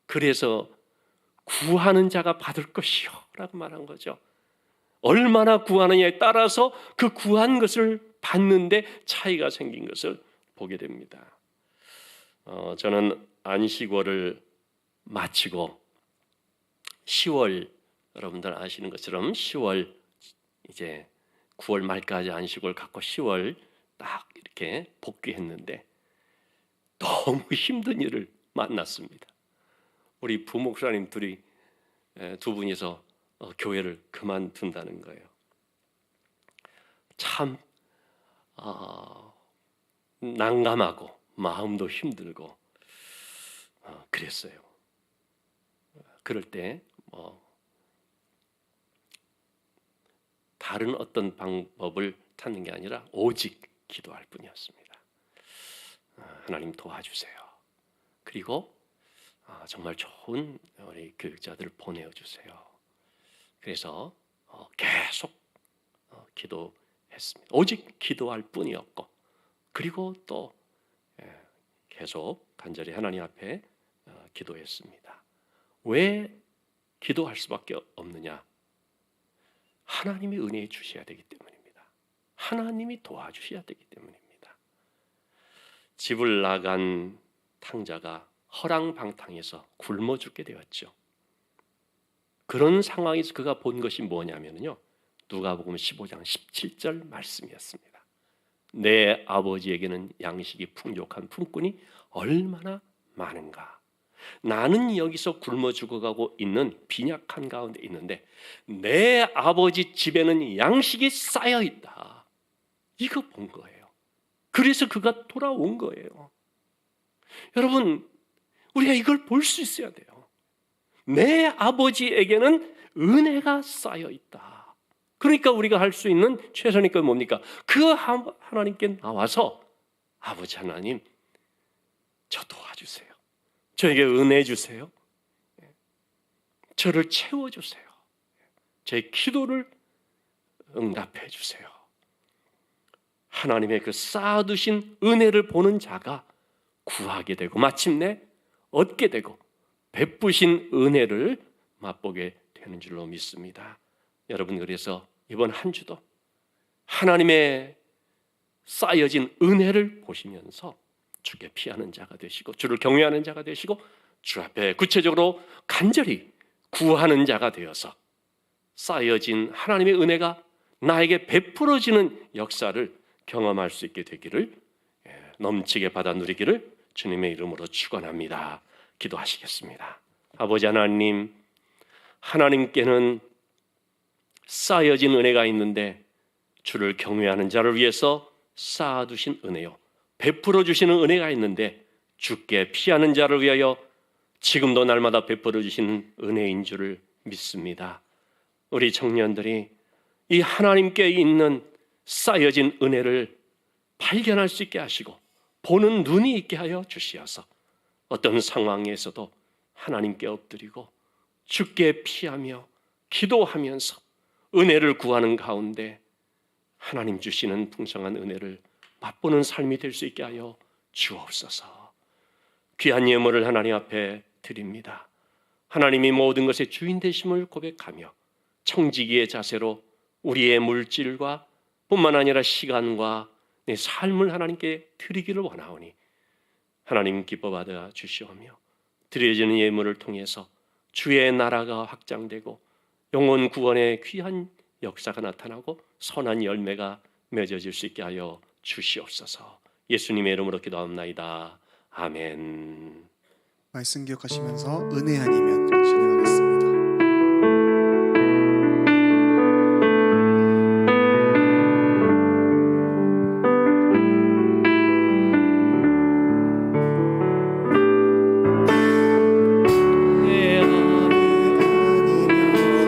그래서 구하는 자가 받을 것이요 라고 말한 거죠. 얼마나 구하느냐에 따라서 그 구한 것을 받는데 차이가 생긴 것을 보게 됩니다. 저는 안식월을 마치고 10월, 여러분들 아시는 것처럼 10월 이제 9월 말까지 안식월 갖고 10월 딱 이렇게 복귀했는데 너무 힘든 일을 만났습니다. 우리 부목사님 두 분이서 교회를 그만둔다는 거예요. 참 난감하고 마음도 힘들고 그랬어요. 그럴 때 다른 어떤 방법을 찾는 게 아니라 오직 기도할 뿐이었습니다. 하나님 도와주세요. 그리고 정말 좋은 우리 교육자들을 보내주세요. 그래서 계속 기도했습니다. 오직 기도할 뿐이었고, 그리고 또 계속 간절히 하나님 앞에 기도했습니다. 왜 기도할 수밖에 없느냐? 하나님이 은혜 주셔야 되기 때문입니다. 하나님이 도와주셔야 되기 때문입니다. 집을 나간 탕자가 허랑방탕해서 굶어 죽게 되었죠. 그런 상황에서 그가 본 것이 뭐냐면요, 누가복음 15장 17절 말씀이었습니다. 내 아버지에게는 양식이 풍족한 품꾼이 얼마나 많은가. 나는 여기서 굶어 죽어가고 있는 빈약한 가운데 있는데 내 아버지 집에는 양식이 쌓여 있다. 이거 본 거예요. 그래서 그가 돌아온 거예요. 여러분, 우리가 이걸 볼 수 있어야 돼요. 내 아버지에게는 은혜가 쌓여 있다. 그러니까 우리가 할 수 있는 최선의 건 뭡니까? 그 하나님께 나와서 아버지 하나님, 저 도와주세요. 저에게 은혜 주세요. 저를 채워주세요. 제 기도를 응답해 주세요. 하나님의 그 쌓아두신 은혜를 보는 자가 구하게 되고 마침내 얻게 되고 베푸신 은혜를 맛보게 되는 줄로 믿습니다. 여러분, 그래서 이번 한 주도 하나님의 쌓여진 은혜를 보시면서 주께 피하는 자가 되시고 주를 경외하는 자가 되시고 주 앞에 구체적으로 간절히 구하는 자가 되어서 쌓여진 하나님의 은혜가 나에게 베풀어지는 역사를 경험할 수 있게 되기를, 넘치게 받아 누리기를 주님의 이름으로 축원합니다. 기도하시겠습니다. 아버지 하나님, 하나님께는 쌓여진 은혜가 있는데 주를 경외하는 자를 위해서 쌓아두신 은혜요, 베풀어 주시는 은혜가 있는데 주께 피하는 자를 위하여 지금도 날마다 베풀어 주시는 은혜인 줄을 믿습니다. 우리 청년들이 이 하나님께 있는 쌓여진 은혜를 발견할 수 있게 하시고 보는 눈이 있게 하여 주시어서 어떤 상황에서도 하나님께 엎드리고 주께 피하며 기도하면서 은혜를 구하는 가운데 하나님 주시는 풍성한 은혜를 맛보는 삶이 될 수 있게 하여 주옵소서. 귀한 예물을 하나님 앞에 드립니다. 하나님이 모든 것의 주인 되심을 고백하며 청지기의 자세로 우리의 물질과 뿐만 아니라 시간과 내 삶을 하나님께 드리기를 원하오니 하나님 기뻐 받아 주시오며 드려지는 예물을 통해서 주의 나라가 확장되고 영혼 구원의 귀한 역사가 나타나고 선한 열매가 맺어질 수 있게 하여 주시옵소서. 예수님의 이름으로 기도합나이다. 아멘. 말씀 기억하시면서 은혜 아니면 진행하겠습니다.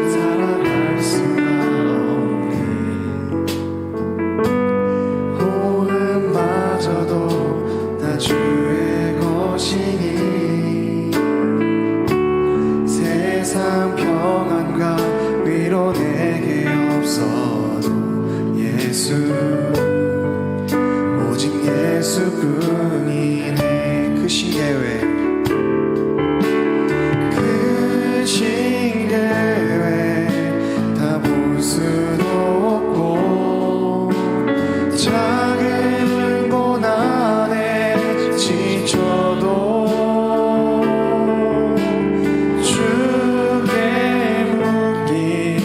살아갈 수가 없네. 호흡마저도 다 주의 것이니 세상 평안과 위로 내게 없어도 예수 오직 예수뿐이네. 크신 계획 다 볼 수도 없고 작은 고난에 지쳐도 주께 묶인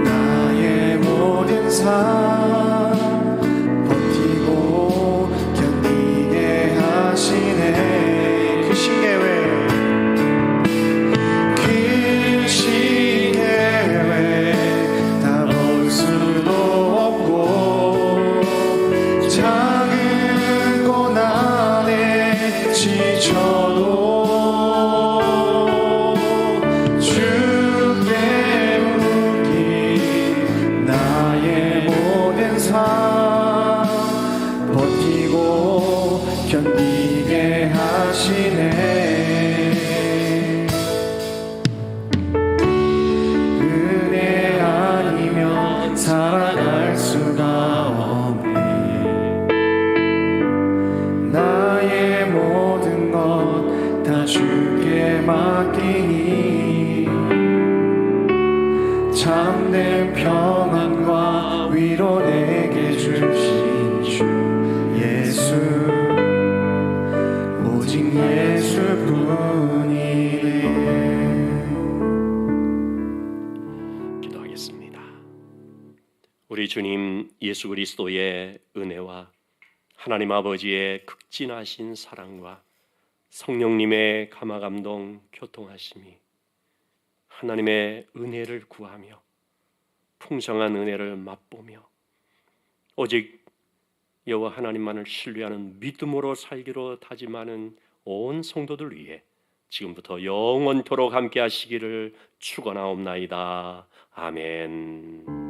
나의 모든 삶 버티고 견디게 하시네. 크신 계획 작은 고난에 지쳐도 주께 묶인 나의 모든 삶 버티고 견디게 하시네. 은혜 아니면 살아갈 수가 없네. 나의 모든 것 다 주께 맡기니 참된 평안과 위로 내게 주신 주 예수 오직 예수뿐이네. 기도하겠습니다. 우리 주님 예수 그리스도의 은혜와 하나님 아버지의 극진하신 사랑과 성령님의 감화감동 교통하심이 하나님의 은혜를 구하며 풍성한 은혜를 맛보며 오직 여호와 하나님만을 신뢰하는 믿음으로 살기로 다짐하는 온 성도들 위해 지금부터 영원토록 함께 하시기를 축원하옵나이다. 아멘.